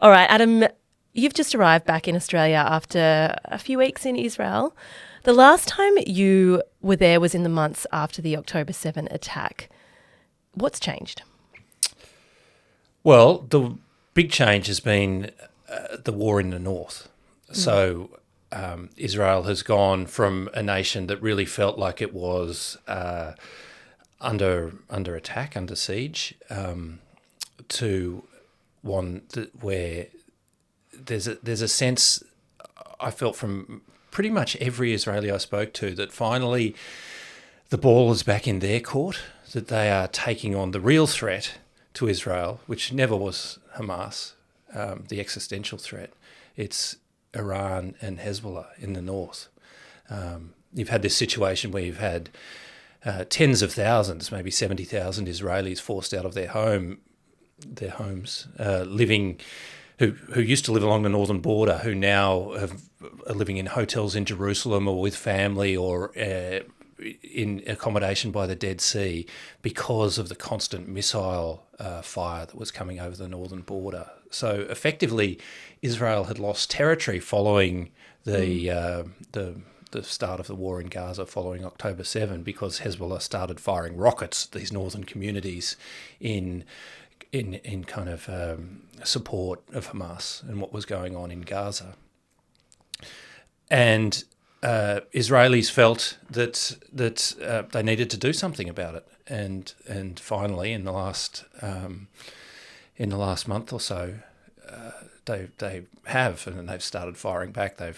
All right, Adam, you've just arrived back in Australia after a few weeks in Israel. The last time you were there was in the months after the October 7 attack. What's changed? Well, the big change has been the war in the north. So Israel has gone from a nation that really felt like it was under attack, under siege, to one where there's a sense I felt from pretty much every Israeli I spoke to that finally the ball is back in their court, that they are taking on the real threat to Israel, which never was Hamas, the existential threat. It's Iran and Hezbollah in the north. You've had this situation where you've had tens of thousands, maybe 70,000 Israelis forced out of their homes, living, who used to live along the northern border, who now are living in hotels in Jerusalem or with family or in accommodation by the Dead Sea because of the constant missile fire that was coming over the northern border. So effectively, Israel had lost territory following the start of the war in Gaza following October 7 because Hezbollah started firing rockets at these northern communities in kind of support of Hamas and what was going on in Gaza. And Israelis felt that they needed to do something about it, and finally, in the last month or so, they have, and they've started firing back. There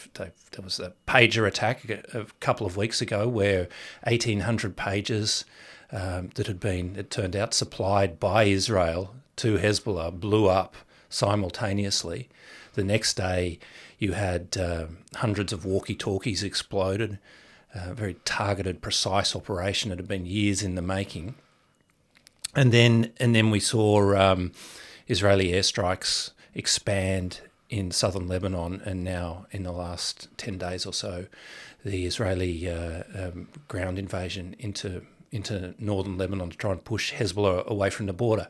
was a pager attack a couple of weeks ago where 1,800 pages that had been, it turned out, supplied by Israel to Hezbollah blew up simultaneously. The next day, you had hundreds of walkie-talkies exploded, a very targeted, precise operation that had been years in the making. And then we saw Israeli airstrikes expand in southern Lebanon, and now in the last 10 days or so, the Israeli ground invasion into northern Lebanon to try and push Hezbollah away from the border.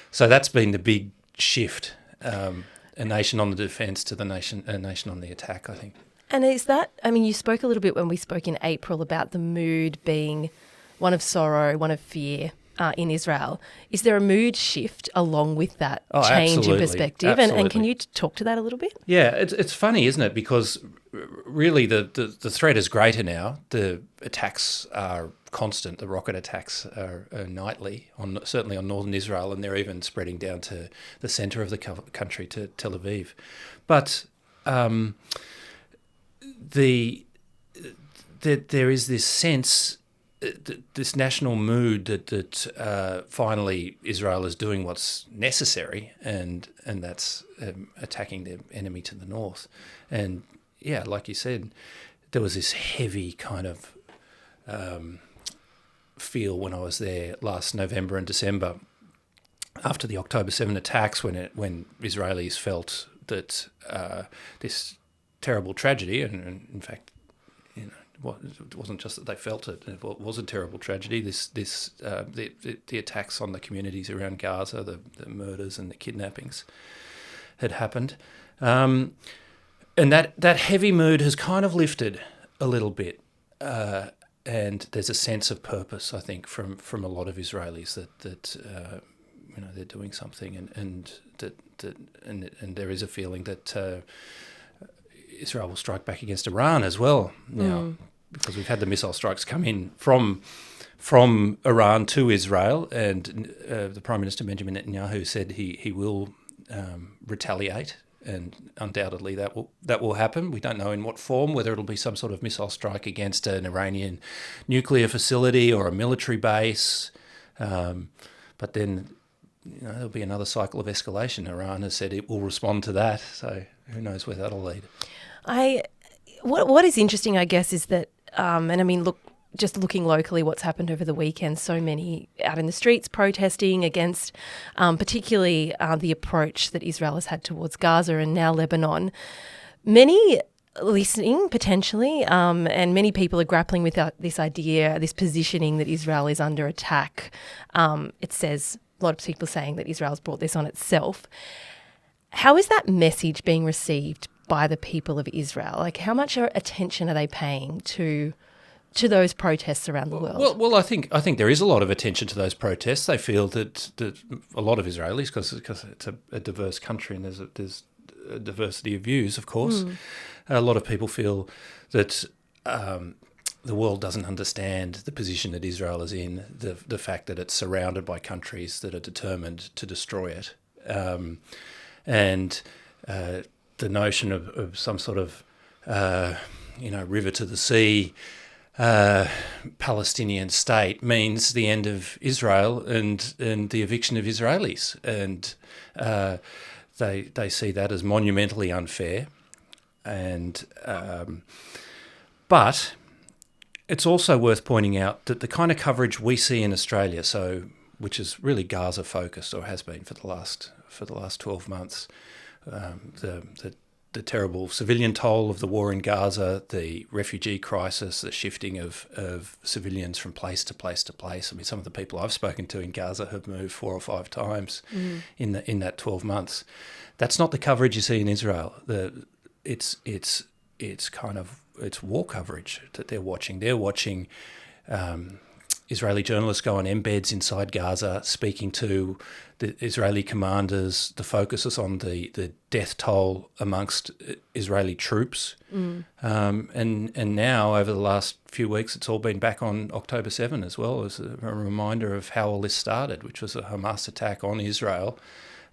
So that's been the big shift. A nation on the defence to a nation on the attack, I think. And is that, I mean, you spoke a little bit when we spoke in April about the mood being one of sorrow, one of fear in Israel. Is there a mood shift along with that change in perspective? And can you talk to that a little bit? Yeah, it's funny, isn't it? Because really the threat is greater now. The attacks are constant. The rocket attacks are nightly, certainly on northern Israel, and they're even spreading down to the centre of the country, to Tel Aviv. But there is this sense, this national mood that finally Israel is doing what's necessary, and that's attacking the enemy to the north. And yeah, like you said, there was this heavy kind of feel when I was there last November and December after the October 7 attacks, when Israelis felt that this terrible tragedy, and in fact, it wasn't just that they felt it; it was a terrible tragedy. The attacks on the communities around Gaza, the murders and the kidnappings had happened, and that heavy mood has kind of lifted a little bit. And there's a sense of purpose, I think, from a lot of Israelis that they're doing something, and there is a feeling that Israel will strike back against Iran as well now, because we've had the missile strikes come in from Iran to Israel, and the Prime Minister Benjamin Netanyahu said he will retaliate. And undoubtedly that will happen. We don't know in what form, whether it'll be some sort of missile strike against an Iranian nuclear facility or a military base. But then there'll be another cycle of escalation. Iran has said it will respond to that. So who knows where that'll lead. What is interesting, I guess, is that, and I mean, look, just looking locally, what's happened over the weekend, so many out in the streets protesting against particularly the approach that Israel has had towards Gaza and now Lebanon. Many listening, potentially, and many people are grappling with this idea, this positioning that Israel is under attack. It says, a lot of people saying that Israel's brought this on itself. How is that message being received by the people of Israel? Like, how much attention are they paying to those protests around the world? Well, I think there is a lot of attention to those protests. They feel that a lot of Israelis, because it's a diverse country and there's a diversity of views, of course. A lot of people feel that the world doesn't understand the position that Israel is in, the fact that it's surrounded by countries that are determined to destroy it, and the notion of some sort of river to the sea Palestinian state means the end of Israel and the eviction of Israelis, and they see that as monumentally unfair, and but it's also worth pointing out that the kind of coverage we see in Australia, which is really Gaza focused, or has been for the last 12 months, the terrible civilian toll of the war in Gaza, the refugee crisis, the shifting of civilians from place to place to place. I mean, some of the people I've spoken to in Gaza have moved 4 or 5 times in that 12 months. That's not the coverage you see in Israel. It's war coverage that they're watching. They're watching Israeli journalists go on embeds inside Gaza, speaking to the Israeli commanders. The focus is on the death toll amongst Israeli troops. And now, over the last few weeks, it's all been back on October 7 as well, as a reminder of how all this started, which was a Hamas attack on Israel,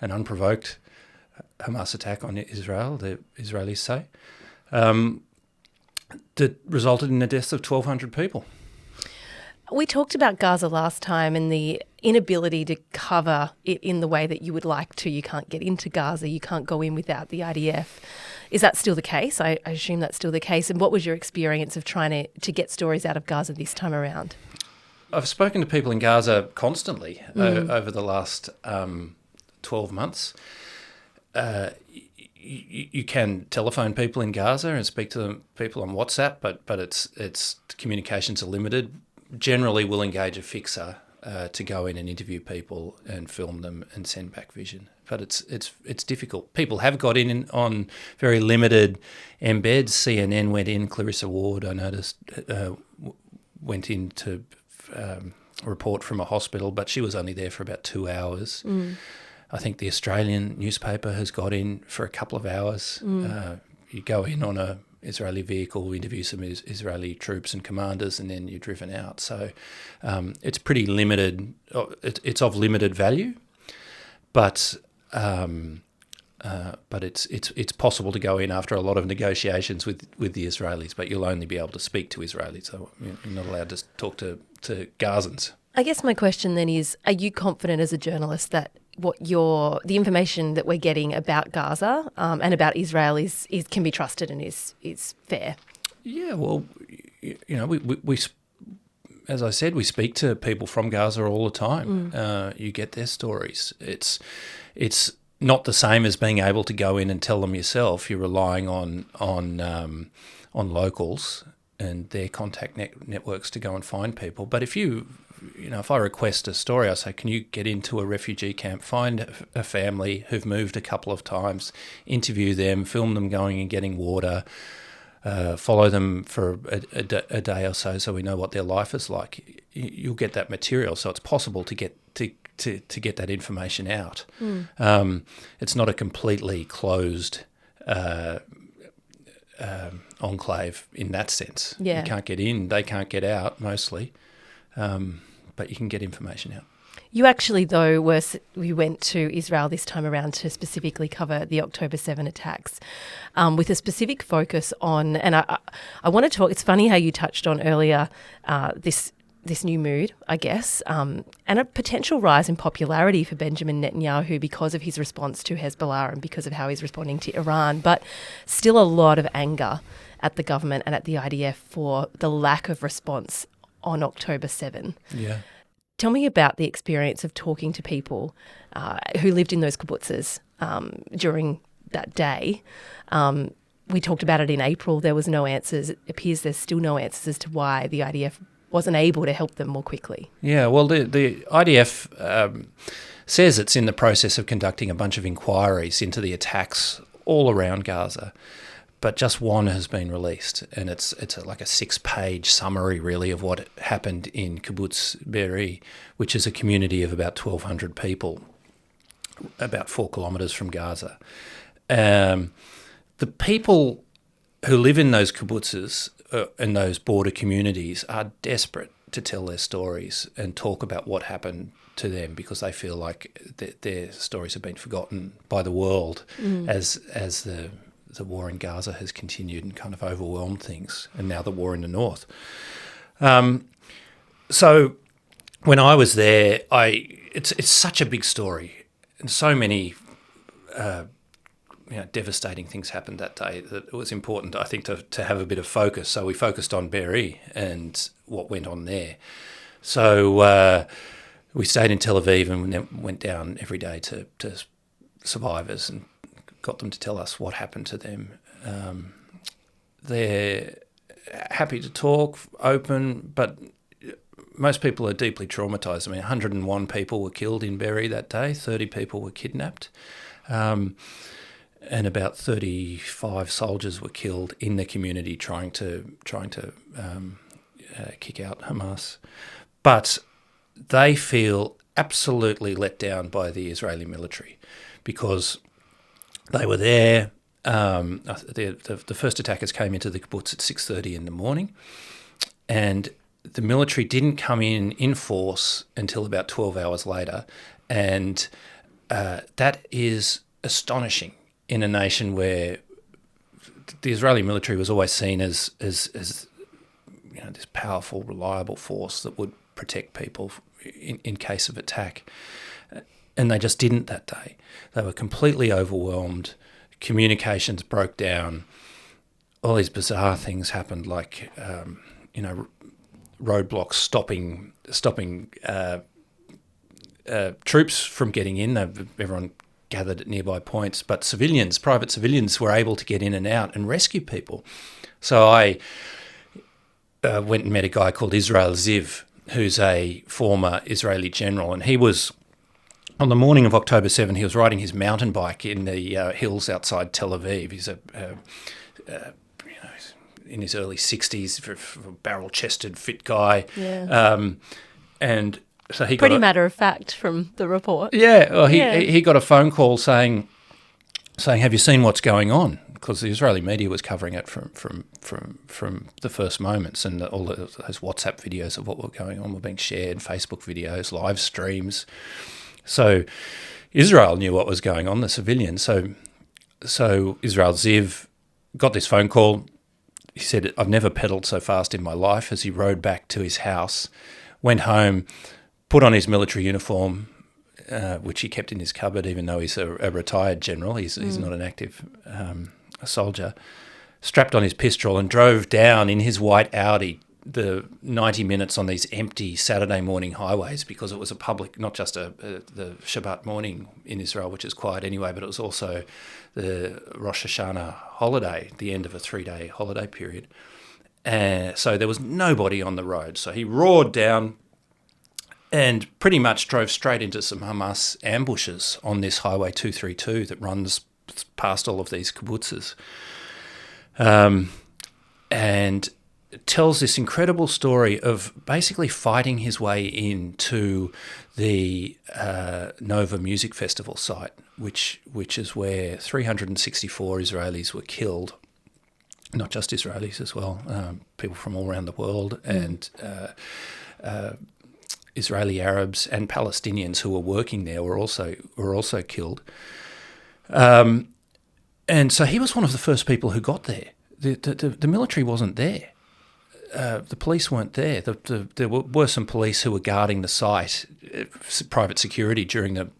an unprovoked Hamas attack on Israel, the Israelis say, that resulted in the deaths of 1,200 people. We talked about Gaza last time and the inability to cover it in the way that you would like to. You can't get into Gaza. You can't go in without the IDF. Is that still the case? I assume that's still the case. And what was your experience of trying to get stories out of Gaza this time around? I've spoken to people in Gaza constantly over the last 12 months. You can telephone people in Gaza and speak to people on WhatsApp, but it's communications are limited. Generally, we'll engage a fixer to go in and interview people and film them and send back vision. But it's difficult. People have got in on very limited embeds. CNN went in. Clarissa Ward, I noticed, went in to report from a hospital, but she was only there for about 2 hours. I think the Australian newspaper has got in for a couple of hours. You go in on a Israeli vehicle, interview some Israeli troops and commanders, and then you're driven out. So it's pretty limited. It's of limited value, but it's possible to go in after a lot of negotiations with the Israelis. But you'll only be able to speak to Israelis, so you're not allowed to talk to Gazans. I guess my question then is: are you confident as a journalist that the information that we're getting about Gaza and about Israel is can be trusted and is fair? Yeah, well, we as I said, we speak to people from Gaza all the time. You get their stories. It's not the same as being able to go in and tell them yourself. You're relying on locals and their contact networks to go and find people. But if if I request a story, I say, can you get into a refugee camp, find a family who've moved a couple of times, interview them, film them going and getting water, follow them for a day or so we know what their life is like. You'll get that material, so it's possible to get get that information out. It's not a completely closed enclave in that sense. Yeah. You can't get in, they can't get out mostly. But you can get information out. You actually, though, we went to Israel this time around to specifically cover the October 7 attacks with a specific focus on, and I want to talk, it's funny how you touched on earlier this new mood, I guess, and a potential rise in popularity for Benjamin Netanyahu because of his response to Hezbollah and because of how he's responding to Iran, but still a lot of anger at the government and at the IDF for the lack of response on October 7. Yeah. Tell me about the experience of talking to people who lived in those kibbutzes during that day. We talked about it in April. There was no answers. It appears there's still no answers as to why the IDF wasn't able to help them more quickly. Yeah, well, the IDF, says it's in the process of conducting a bunch of inquiries into the attacks all around Gaza. But just one has been released, and it's like a 6-page summary, really, of what happened in kibbutz Beirut, which is a community of about 1,200 people, about 4 kilometres from Gaza. The people who live in those kibbutzes and those border communities are desperate to tell their stories and talk about what happened to them, because they feel like their stories have been forgotten by the world as the war in Gaza has continued and kind of overwhelmed things, and now the war in the north. So when I was there, it's such a big story, and so many devastating things happened that day that it was important, I think, to have a bit of focus. So we focused on Beirut and what went on there. So we stayed in Tel Aviv and went down every day to survivors and got them to tell us what happened to them. They're happy to talk, open, but most people are deeply traumatised. I mean, 101 people were killed in Beirut that day, 30 people were kidnapped, and about 35 soldiers were killed in the community trying to kick out Hamas. But they feel absolutely let down by the Israeli military, because they were there. The first attackers came into the kibbutz at 6:30 in the morning, and the military didn't come in force until about 12 hours later, and that is astonishing in a nation where the Israeli military was always seen as this powerful, reliable force that would protect people in case of attack. And they just didn't that day. They were completely overwhelmed. Communications broke down. All these bizarre things happened, like roadblocks stopping troops from getting in. Everyone gathered at nearby points, but private civilians, were able to get in and out and rescue people. So I went and met a guy called Israel Ziv, who's a former Israeli general, and he was, on the morning of October 7, he was riding his mountain bike in the hills outside Tel Aviv. He's in his early 60s, a barrel-chested, fit guy. Yeah. And so he pretty matter of fact from the report. Yeah. Well, he got a phone call saying, "Have you seen what's going on?" Because the Israeli media was covering it from the first moments, and all those WhatsApp videos of what were going on were being shared, Facebook videos, live streams. So Israel knew what was going on, the civilians. So Israel Ziv got this phone call. He said, "I've never pedalled so fast in my life," as he rode back to his house, went home, put on his military uniform, which he kept in his cupboard, even though he's a retired general. He's not an active soldier, strapped on his pistol and drove down in his white Audi the 90 minutes on these empty Saturday morning highways, because it was a public, not just the Shabbat morning in Israel, which is quiet anyway, but it was also the Rosh Hashanah holiday, the end of a 3-day holiday period. So there was nobody on the road. So he roared down and pretty much drove straight into some Hamas ambushes on this Highway 232 that runs past all of these kibbutzes. And tells this incredible story of basically fighting his way into the Nova Music Festival site, which is where 364 Israelis were killed, not just Israelis as well, people from all around the world, and Israeli Arabs and Palestinians who were working there were also killed. And so he was one of the first people who got there. The military wasn't there. The police weren't there. There were some police who were guarding the site, private security during the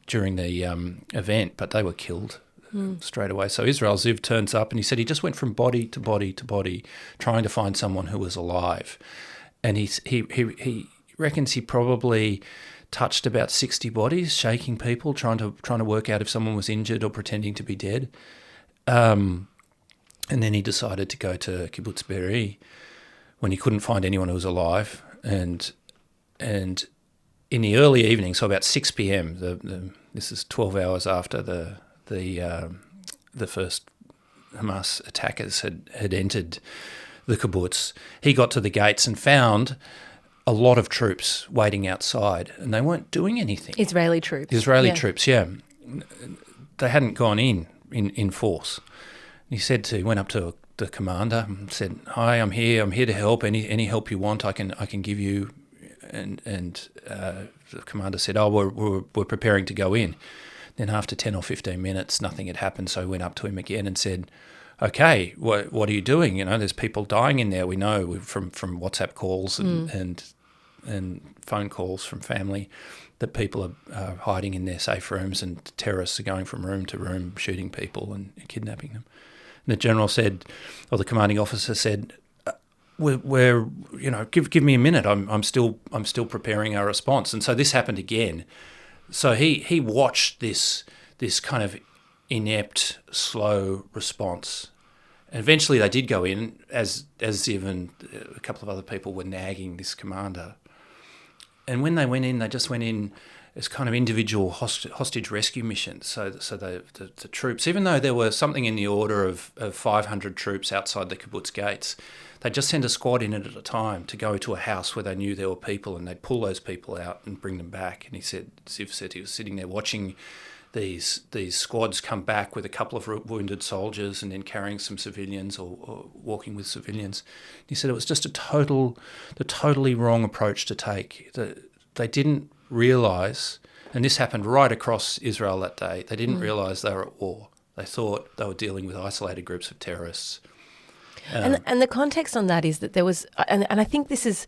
event, but they were killed straight away. So Israel Ziv turns up, and he said he just went from body to body to body, trying to find someone who was alive, and he reckons he probably touched about 60 bodies, shaking people, trying to work out if someone was injured or pretending to be dead. And then he decided to go to kibbutz Beirut when he couldn't find anyone who was alive, and in the early evening, so about 6 p.m. This is 12 hours after the first Hamas attackers had entered the kibbutz. He got to the gates and found a lot of troops waiting outside, and they weren't doing anything. Israeli troops. Troops, yeah. They hadn't gone in force. He went up to the commander and said, "Hi, I'm here to help. Any help you want, I can give you." And the commander said, "Oh, we're preparing to go in." Then after 10 or 15 minutes, nothing had happened. So I went up to him again and said, "Okay, what are you doing? There's people dying in there. We know from WhatsApp calls and phone calls from family that people are hiding in their safe rooms, and terrorists are going from room to room, shooting people and kidnapping them." And the general said, or the commanding officer said, "We're give me a minute. I'm still preparing our response." And so this happened again. So he watched this kind of inept, slow response. And eventually they did go in, as even a couple of other people were nagging this commander. And when they went in, they just went in as kind of individual hostage rescue missions. So the troops, even though there were something in the order of 500 troops outside the kibbutz gates, they'd just send a squad in at a time to go to a house where they knew there were people, and they'd pull those people out and bring them back. And Ziv said he was sitting there watching these squads come back with a couple of wounded soldiers and then carrying some civilians or walking with civilians. He said it was just the totally wrong approach to take. They didn't realise, and this happened right across Israel that day, they didn't realise they were at war. They thought they were dealing with isolated groups of terrorists. And the context on that is that there was, and I think this is,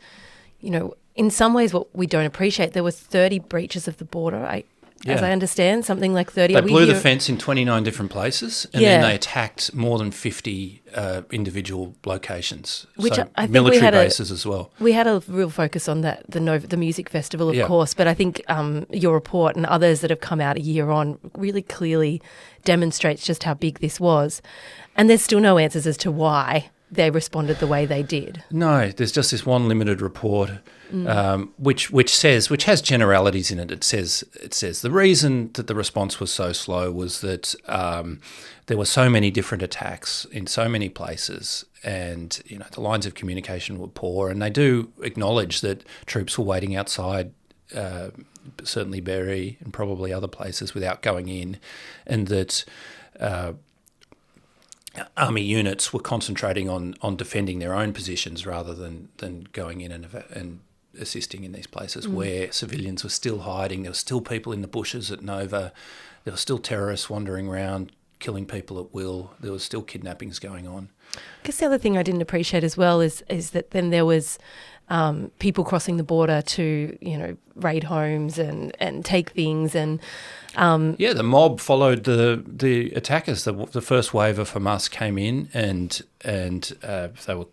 in some ways what we don't appreciate, there were 30 breaches of the border, as I understand, something like 30. They blew the fence in 29 different places, and then they attacked more than 50 individual locations, which so I think military bases as well. We had a real focus on that, the music festival, of course, but I think your report and others that have come out a year on really clearly demonstrates just how big this was. And there's still no answers as to why they responded the way they did. No, there's just this one limited report, which has generalities in it. It says the reason that the response was so slow was that there were so many different attacks in so many places, and the lines of communication were poor. And they do acknowledge that troops were waiting outside, certainly Beirut and probably other places, without going in, and that army units were concentrating on defending their own positions rather than going in and assisting in these places where civilians were still hiding. There were still people in the bushes at Nova. There were still terrorists wandering around, killing people at will. There was still kidnappings going on. I guess the other thing I didn't appreciate as well is that then there was people crossing the border to, raid homes and take things. And the mob followed the attackers. The first wave of Hamas came in and they were,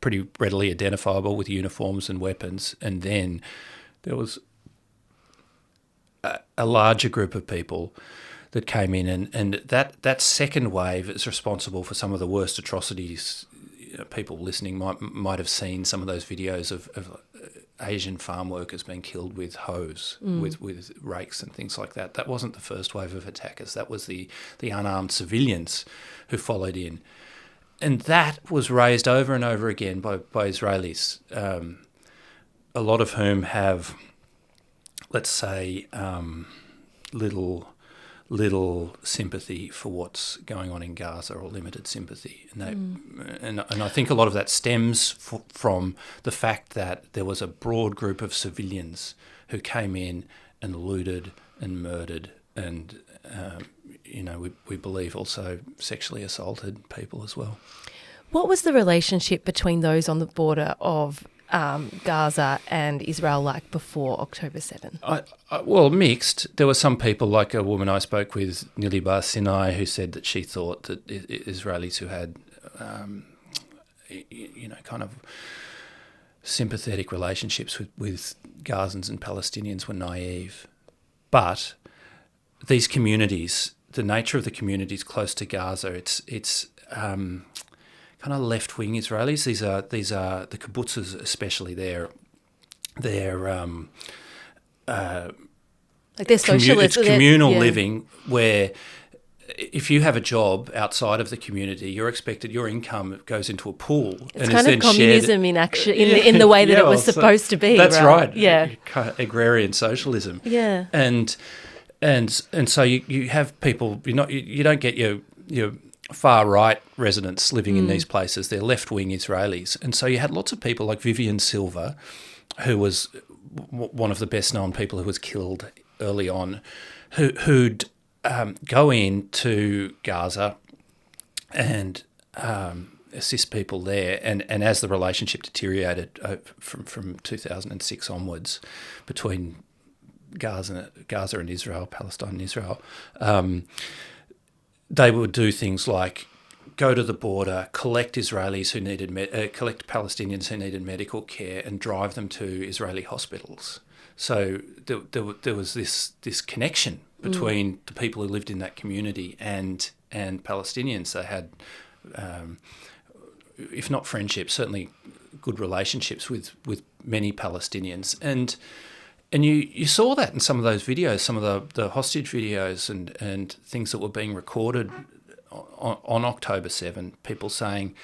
pretty readily identifiable with uniforms and weapons. And then there was a larger group of people that came in, and that second wave is responsible for some of the worst atrocities. People listening might have seen some of those videos of Asian farm workers being killed with hoes, with rakes and things like that. That wasn't the first wave of attackers. That was the unarmed civilians who followed in. And that was raised over and over again by Israelis, a lot of whom have, let's say, little sympathy for what's going on in Gaza, or limited sympathy. And I think a lot of that stems from the fact that there was a broad group of civilians who came in and looted and murdered and, we believe also sexually assaulted people as well. What was the relationship between those on the border of Gaza and Israel like before October 7? Well, mixed. There were some people, like a woman I spoke with, Nilibar Sinai, who said that she thought that Israelis who had, kind of sympathetic relationships with Gazans and Palestinians were naive. But these communities, the nature of the communities close to Gaza, it's kind of left-wing Israelis. These are the kibbutzes, especially there. like they're socialists. It's communal living where if you have a job outside of the community, you're expected your income goes into a pool. It's and kind of communism in action in the way that it was supposed to be. That's right. Yeah, agrarian socialism. Yeah, and so you have people. You don't get your far right residents living in these places. They're left wing Israelis, and so you had lots of people like Vivian Silva, who was one of the best known people who was killed early on, who'd go into Gaza and assist people there. And as the relationship deteriorated from 2006 onwards between Gaza and Israel, Palestine and Israel, they would do things like go to the border, collect Israelis who needed collect Palestinians who needed medical care, and drive them to Israeli hospitals. So there was this connection between the people who lived in that community and Palestinians. They had, if not friendships, certainly good relationships with many Palestinians. And you saw that in some of those videos, some of the hostage videos and things that were being recorded on October 7, people saying,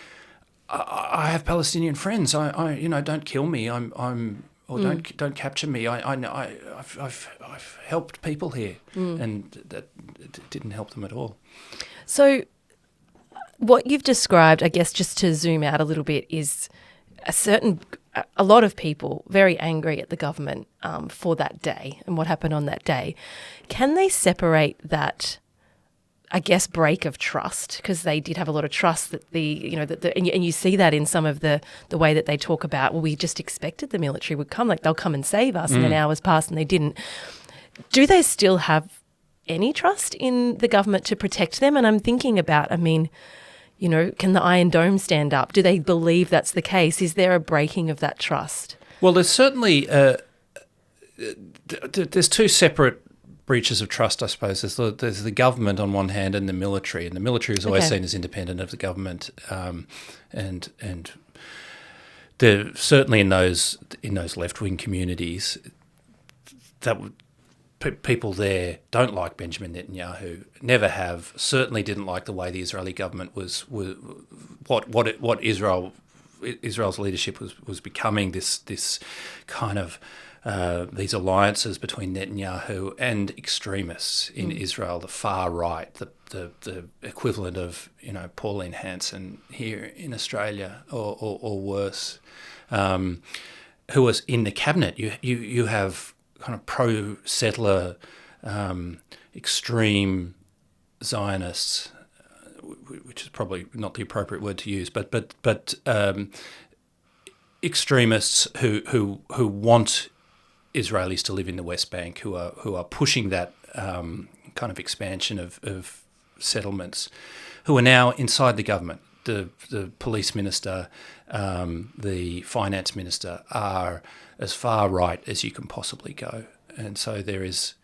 I have Palestinian friends. I don't kill me. Don't capture me. I've helped people here, and that didn't help them at all. So, what you've described, I guess, just to zoom out a little bit, is a lot of people very angry at the government for that day and what happened on that day. Can they separate that, I guess, break of trust, because they did have a lot of trust that and you see that in some of the way that they talk about, well, we just expected the military would come, like they'll come and save us, and then hours passed and they didn't. Do they still have any trust in the government to protect them? And I'm thinking about, can the Iron Dome stand up? Do they believe that's the case? Is there a breaking of that trust? Well, there's certainly there's two separate breaches of trust, I suppose. There's the government on one hand and the military, and the military is always seen as independent of the government, and they're certainly in those left wing communities that people there don't like Benjamin Netanyahu, never have, certainly didn't like the way the Israeli government was what Israel's leadership was becoming, this kind of these alliances between Netanyahu and extremists in Israel, the far right, the equivalent of Pauline Hanson here in Australia or worse, who was in the cabinet. You have kind of pro-settler, extreme Zionists, which is probably not the appropriate word to use, but extremists who want Israelis to live in the West Bank, who are pushing that kind of expansion of settlements, who are now inside the government. The police minister, the finance minister are as far right as you can possibly go, and so there's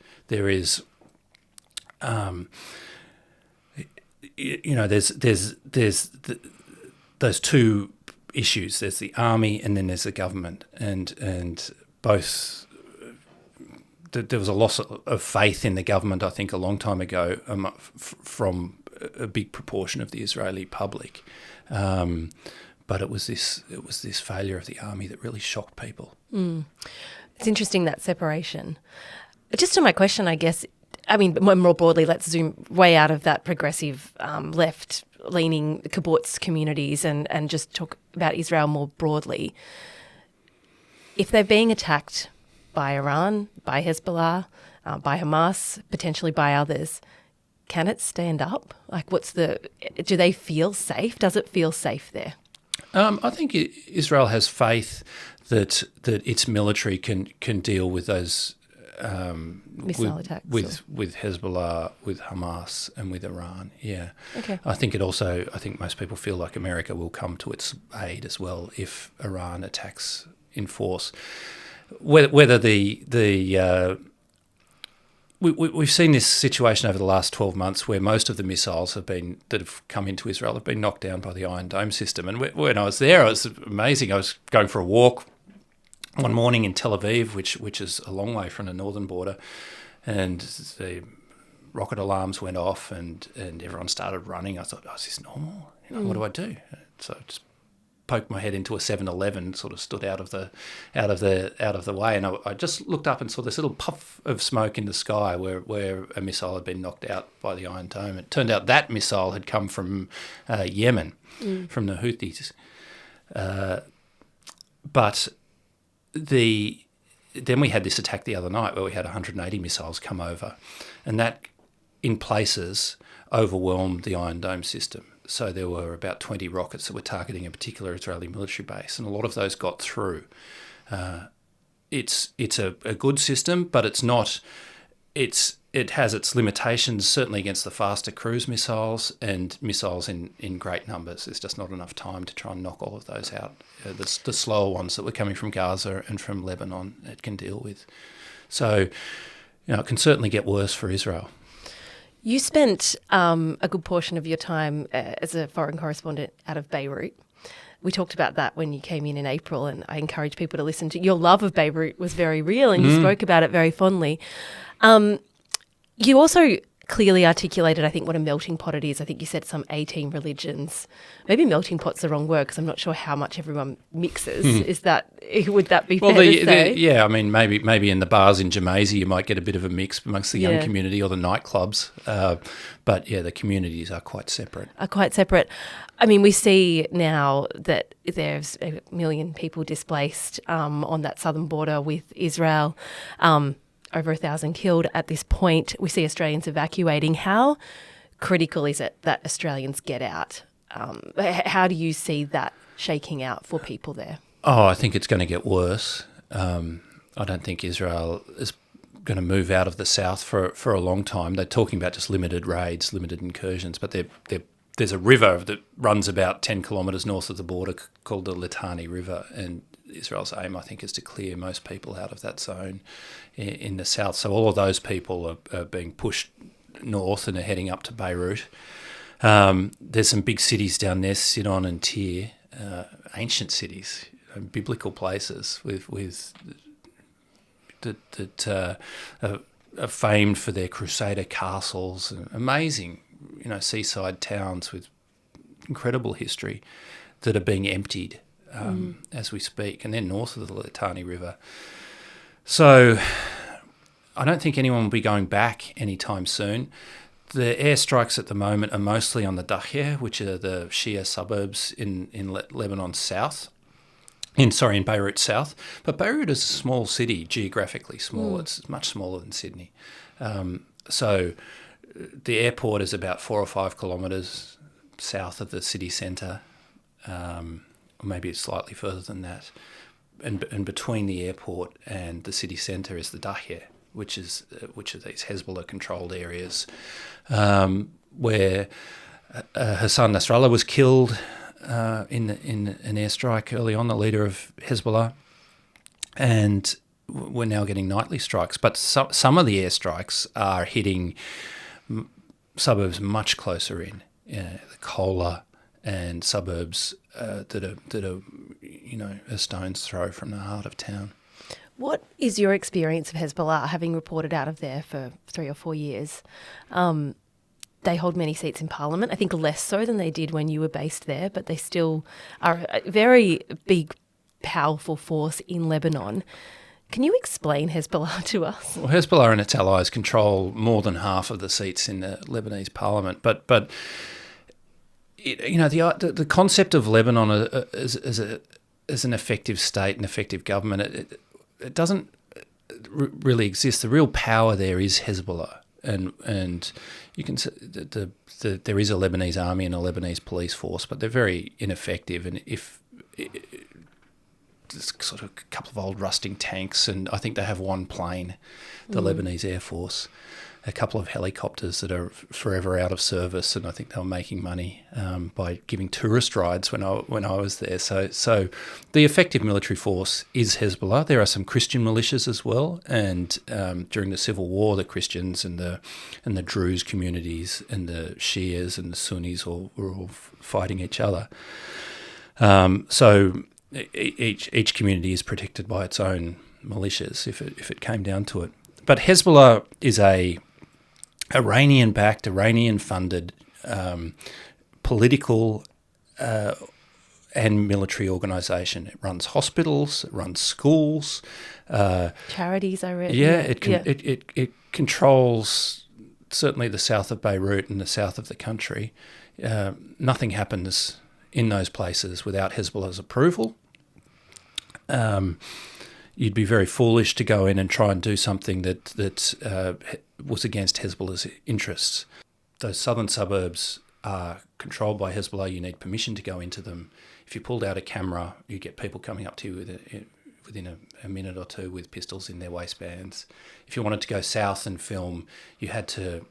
those two issues. There's the army, and then there's the government, and both. There was a loss of faith in the government, I think, a long time ago from a big proportion of the Israeli public, but it was this failure of the army that really shocked people. It's interesting, that separation. Just to my question, I guess, more broadly, let's zoom way out of that progressive left-leaning kibbutz communities and just talk about Israel more broadly. If they're being attacked by Iran, by Hezbollah, by Hamas, potentially by others, can it stand up? Do they feel safe? Does it feel safe there? I think Israel has faith that its military can deal with those missile attacks with Hezbollah, with Hamas, and with Iran. Yeah. Okay. I think most people feel like America will come to its aid as well if Iran attacks in force. Whether we've seen this situation over the last 12 months where most of the missiles that have come into Israel have been knocked down by the Iron Dome system. And when I was there, it was amazing. I was going for a walk one morning in Tel Aviv, which is a long way from the northern border, and the rocket alarms went off and everyone started running. I thought, is this normal? What do I do? So I just poked my head into a 7-Eleven, sort of stood out of the way, and I just looked up and saw this little puff of smoke in the sky where a missile had been knocked out by the Iron Dome. It turned out that missile had come from Yemen, from the Houthis. But then we had this attack the other night where we had 180 missiles come over, and that in places overwhelmed the Iron Dome system. So there were about 20 rockets that were targeting a particular Israeli military base, and a lot of those got through. It's a good system, but it's not. It has its limitations, certainly against the faster cruise missiles and missiles in great numbers. There's just not enough time to try and knock all of those out. The slower ones that were coming from Gaza and from Lebanon, it can deal with. So, it can certainly get worse for Israel. You spent a good portion of your time as a foreign correspondent out of Beirut. We talked about that when you came in April, and I encourage people to listen to. Your love of Beirut was very real, and you spoke about it very fondly. You also clearly articulated, I think, what a melting pot it is. I think you said some 18 religions. Maybe melting pot's the wrong word, because I'm not sure how much everyone mixes. Would that be fair to say? Yeah, I mean, maybe in the bars in Jamaica you might get a bit of a mix amongst the young community or the nightclubs. But yeah, the communities are quite separate. I mean, we see now that there's 1 million people displaced on that southern border with Israel. Over 1,000 killed at this point. We see Australians evacuating. How critical is it that Australians get out? How do you see that shaking out for people there? Oh, I think it's going to get worse. I don't think Israel is going to move out of the south for a long time. They're talking about just limited raids, limited incursions, but there's a river that runs about 10 kilometres north of the border called the Litani River, and Israel's aim, I think, is to clear most people out of that zone in the south. So all of those people are being pushed north and are heading up to Beirut. There's some big cities down there, Sidon and Tyre, ancient cities, biblical places that are famed for their crusader castles, and amazing, seaside towns with incredible history that are being emptied as we speak, and then north of the Litani River. So I don't think anyone will be going back anytime soon. The airstrikes at the moment are mostly on the Dahir, which are the Shia suburbs in Lebanon south. In Beirut south. But Beirut is a small city, geographically small. It's much smaller than Sydney. So the airport is about 4 or 5 kilometres south of the city centre. Or maybe it's slightly further than that. And between the airport and the city centre is the Dahir, which are these Hezbollah-controlled areas where Hassan Nasrallah was killed in an airstrike early on, the leader of Hezbollah, and we're now getting nightly strikes. But some of the airstrikes are hitting suburbs much closer in, the Kola and suburbs that are a stone's throw from the heart of town. What is your experience of Hezbollah, having reported out of there for 3 or 4 years? They hold many seats in Parliament, I think less so than they did when you were based there, but they still are a very big, powerful force in Lebanon. Can you explain Hezbollah to us? Well, Hezbollah and its allies control more than half of the seats in the Lebanese Parliament, but the concept of Lebanon as an effective state, an effective government, it doesn't really exist. The real power there is Hezbollah, and you can say that there is a Lebanese army and a Lebanese police force, but they're very ineffective. And if there's sort of a couple of old rusting tanks, and I think they have one plane, the Lebanese Air Force, a couple of helicopters that are forever out of service, and I think they were making money by giving tourist rides when I was there. So the effective military force is Hezbollah. There are some Christian militias as well, and during the Civil War, the Christians and the Druze communities and the Shias and the Sunnis were all fighting each other. So each community is protected by its own militias if it came down to it. But Hezbollah is a Iranian-backed, Iranian-funded political and military organisation. It runs hospitals, it runs schools, charities. I read. Yeah, it controls certainly the south of Beirut and the south of the country. Nothing happens in those places without Hezbollah's approval. You'd be very foolish to go in and try and do something that was against Hezbollah's interests. Those southern suburbs are controlled by Hezbollah. You need permission to go into them. If you pulled out a camera, you get people coming up to you within a minute or two with pistols in their waistbands. If you wanted to go south and film, you had to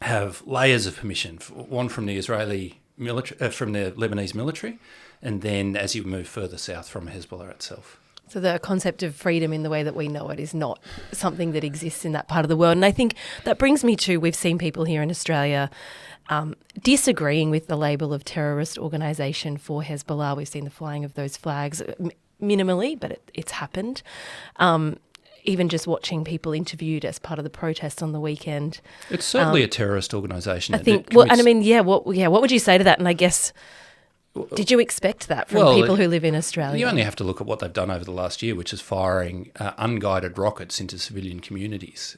have layers of permission. One from the Israeli military, from the Lebanese military, and then as you move further south from Hezbollah itself. So the concept of freedom in the way that we know it is not something that exists in that part of the world. And I think that brings me to, we've seen people here in Australia disagreeing with the label of terrorist organisation for Hezbollah. We've seen the flying of those flags minimally, but it's happened. Even just watching people interviewed as part of the protest on the weekend. It's certainly a terrorist organisation. I think, what would you say to that? And I guess, did you expect that from people who live in Australia? You only have to look at what they've done over the last year, which is firing unguided rockets into civilian communities.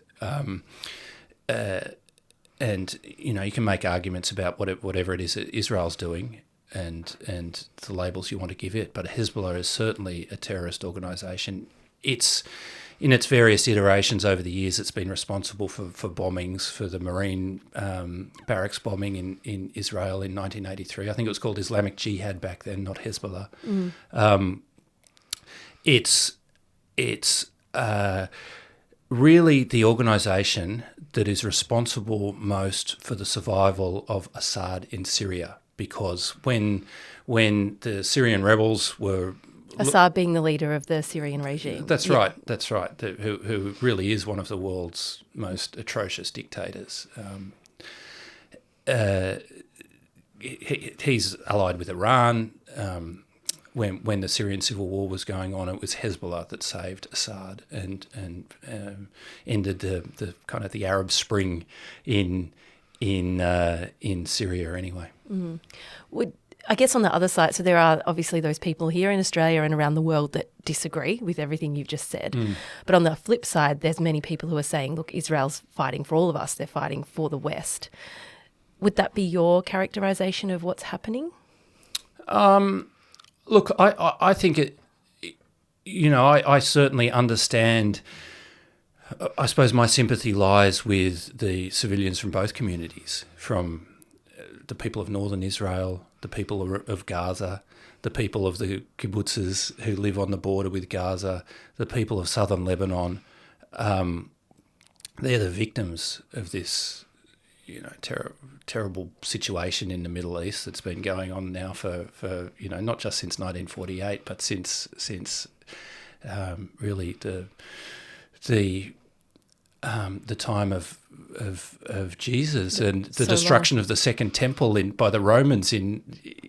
And, you can make arguments about whatever it is that Israel's doing and the labels you want to give it, but Hezbollah is certainly a terrorist organisation. In its various iterations over the years, it's been responsible for bombings, for the Marine barracks bombing in Israel in 1983. I think it was called Islamic Jihad back then, not Hezbollah. It's really the organisation that is responsible most for the survival of Assad in Syria, because when the Syrian rebels were... Assad being the leader of the Syrian regime. That's right. Who really is one of the world's most atrocious dictators. He's allied with Iran. When the Syrian civil war was going on, it was Hezbollah that saved Assad and ended the kind of the Arab Spring in Syria anyway. Mm-hmm. I guess on the other side, so there are obviously those people here in Australia and around the world that disagree with everything you've just said. But on the flip side, there's many people who are saying, look, Israel's fighting for all of us. They're fighting for the West. Would that be your characterisation of what's happening? Look, I think it, I certainly understand. I suppose my sympathy lies with the civilians from both communities, from the people of northern Israel, the people of Gaza, the people of the kibbutzes who live on the border with Gaza, the people of southern Lebanon. They're the victims of this, terrible situation in the Middle East that's been going on now for not just since 1948, but since really the time of Jesus and the destruction of the Second Temple by the Romans in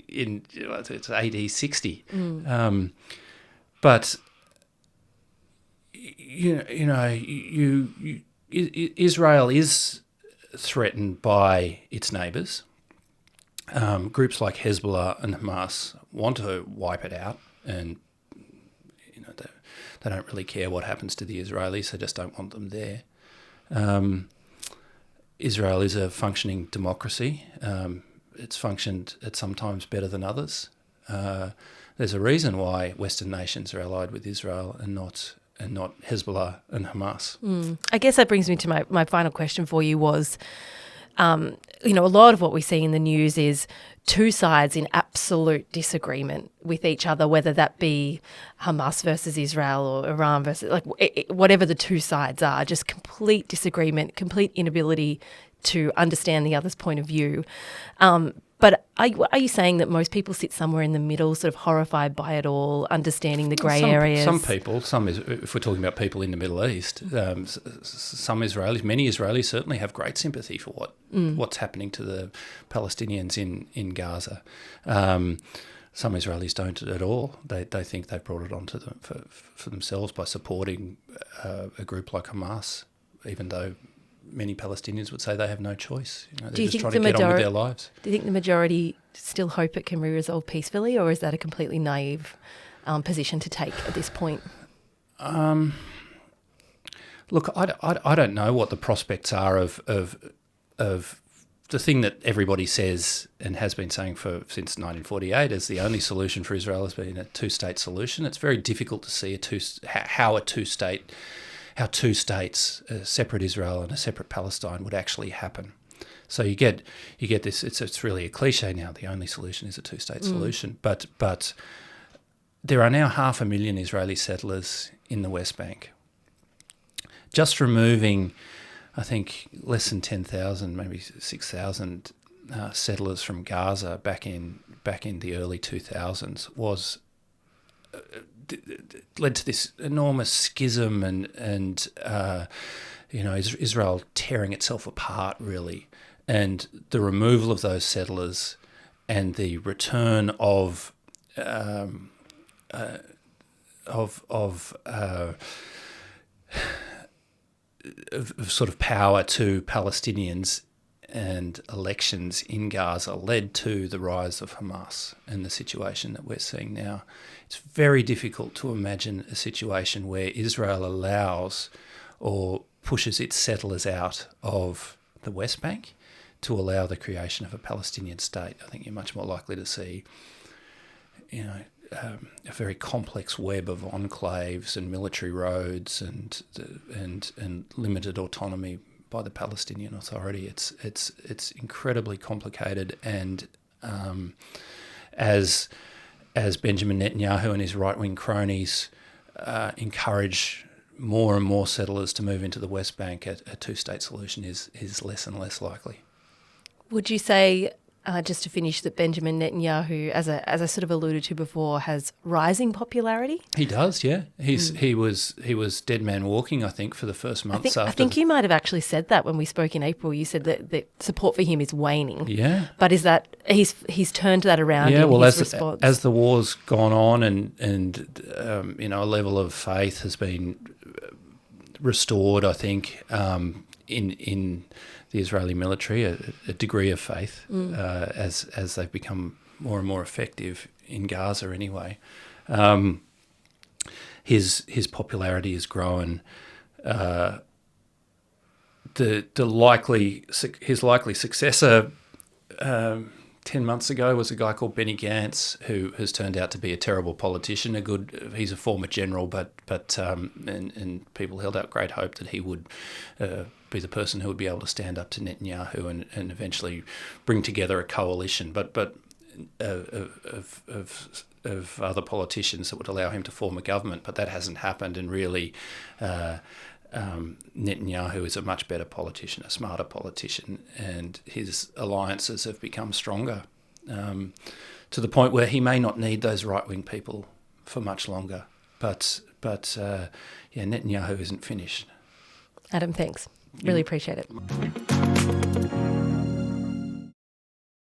it's AD 60. But Israel is threatened by its neighbours. Groups like Hezbollah and Hamas want to wipe it out, and they don't really care what happens to the Israelis. They just don't want them there. Israel is a functioning democracy. It's functioned at sometimes better than others. There's a reason why Western nations are allied with Israel and not Hezbollah and Hamas. I guess that brings me to my final question for you was, a lot of what we see in the news is two sides in absolute disagreement with each other, whether that be Hamas versus Israel or Iran versus, whatever the two sides are, just complete disagreement, complete inability to understand the other's point of view. But are you saying that most people sit somewhere in the middle, sort of horrified by it all, understanding the grey areas? If we're talking about people in the Middle East, some Israelis, many Israelis certainly have great sympathy for what's happening to the Palestinians in Gaza. Some Israelis don't at all. They think they've brought it onto them for themselves by supporting a group like Hamas, even though many Palestinians would say they have no choice. They're just trying to get on with their lives. Do you think the majority still hope it can be resolved peacefully, or is that a completely naive position to take at this point? Look, I don't know what the prospects are of the thing that everybody says and has been saying since 1948 is the only solution for Israel has been a two-state solution. It's very difficult to see how two states, a separate Israel and a separate Palestine, would actually happen. So you get this. It's really a cliche now. The only solution is a two-state solution. But there are now 500,000 Israeli settlers in the West Bank. Just removing, I think, less than 10,000, maybe 6,000 settlers from Gaza back in the early 2000s was led to this enormous schism and Israel tearing itself apart, really, and the removal of those settlers and the return of sort of power to Palestinians and elections in Gaza led to the rise of Hamas and the situation that we're seeing now. It's very difficult to imagine a situation where Israel allows or pushes its settlers out of the West Bank to allow the creation of a Palestinian state. I think you're much more likely to see, a very complex web of enclaves and military roads and limited autonomy by the Palestinian Authority. It's incredibly complicated, and as Benjamin Netanyahu and his right-wing cronies encourage more and more settlers to move into the West Bank, a two-state solution is less and less likely. Would you say, just to finish, that Benjamin Netanyahu, as I sort of alluded to before, has rising popularity? He does, yeah. He was dead man walking, I think, for the first months after. I think you might have actually said that when we spoke in April. You said that support for him is waning. Yeah. But is that he's turned that around? Yeah. In Well, his response? As the war's gone on and a level of faith has been restored, I think, in the Israeli military, a degree of faith as they've become more and more effective in Gaza anyway. His popularity has grown. His likely successor 10 months ago was a guy called Benny Gantz, who has turned out to be a terrible politician. He's a former general, but people held out great hope that he would be the person who would be able to stand up to Netanyahu and eventually bring together a coalition, but of other politicians that would allow him to form a government. But that hasn't happened, and really Netanyahu is a much better politician, a smarter politician, and his alliances have become stronger to the point where he may not need those right-wing people for much longer. But Netanyahu isn't finished. Adam, thanks. Really appreciate it.